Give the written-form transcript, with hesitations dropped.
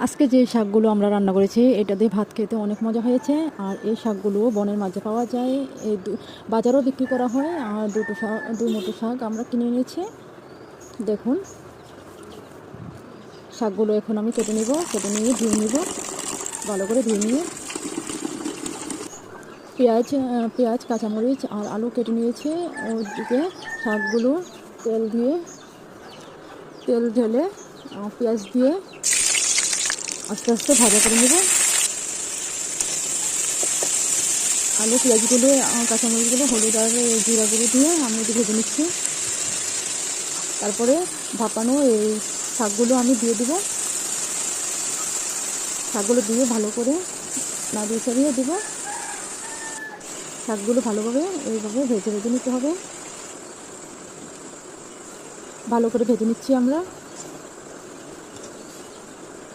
আজকে যে শাকগুলো আমরা রান্না করেছি এটা দিয়ে ভাত খেতে অনেক মজা হয়েছে। আর এই শাকগুলো বনের মাঝে পাওয়া যায়, বাজারেও বিক্রি করা হয়। আর দুই মুঠো শাক আমরা কিনে নিয়েছি। দেখুন, শাকগুলো এখন আমি কেটে নিয়ে ধুয়ে নিব, ভালো করে ধুয়ে নিয়ে পেঁয়াজ কাঁচামরিচ আর আলু কেটে নিয়েছি। ওদিকে শাকগুলো তেল ঢেলে পেঁয়াজ দিয়ে আস্তে আস্তে ভাজা করে নেব। আলু পেঁয়াজগুলো কাঁচামরিচগুলো হলুদ আর জিরা গুঁড়ো দিয়ে আমি এটি ভেজে নিচ্ছি। তারপরে ভাপানো এই শাকগুলো আমি দিয়ে দেব। শাকগুলো দিয়ে ভালো করে নাড়িয়ে চাড়িয়ে দেবো। শাকগুলো ভালোভাবে এইভাবে ভেজে নিতে হবে। ভালো করে ভেজে নিচ্ছি আমরা।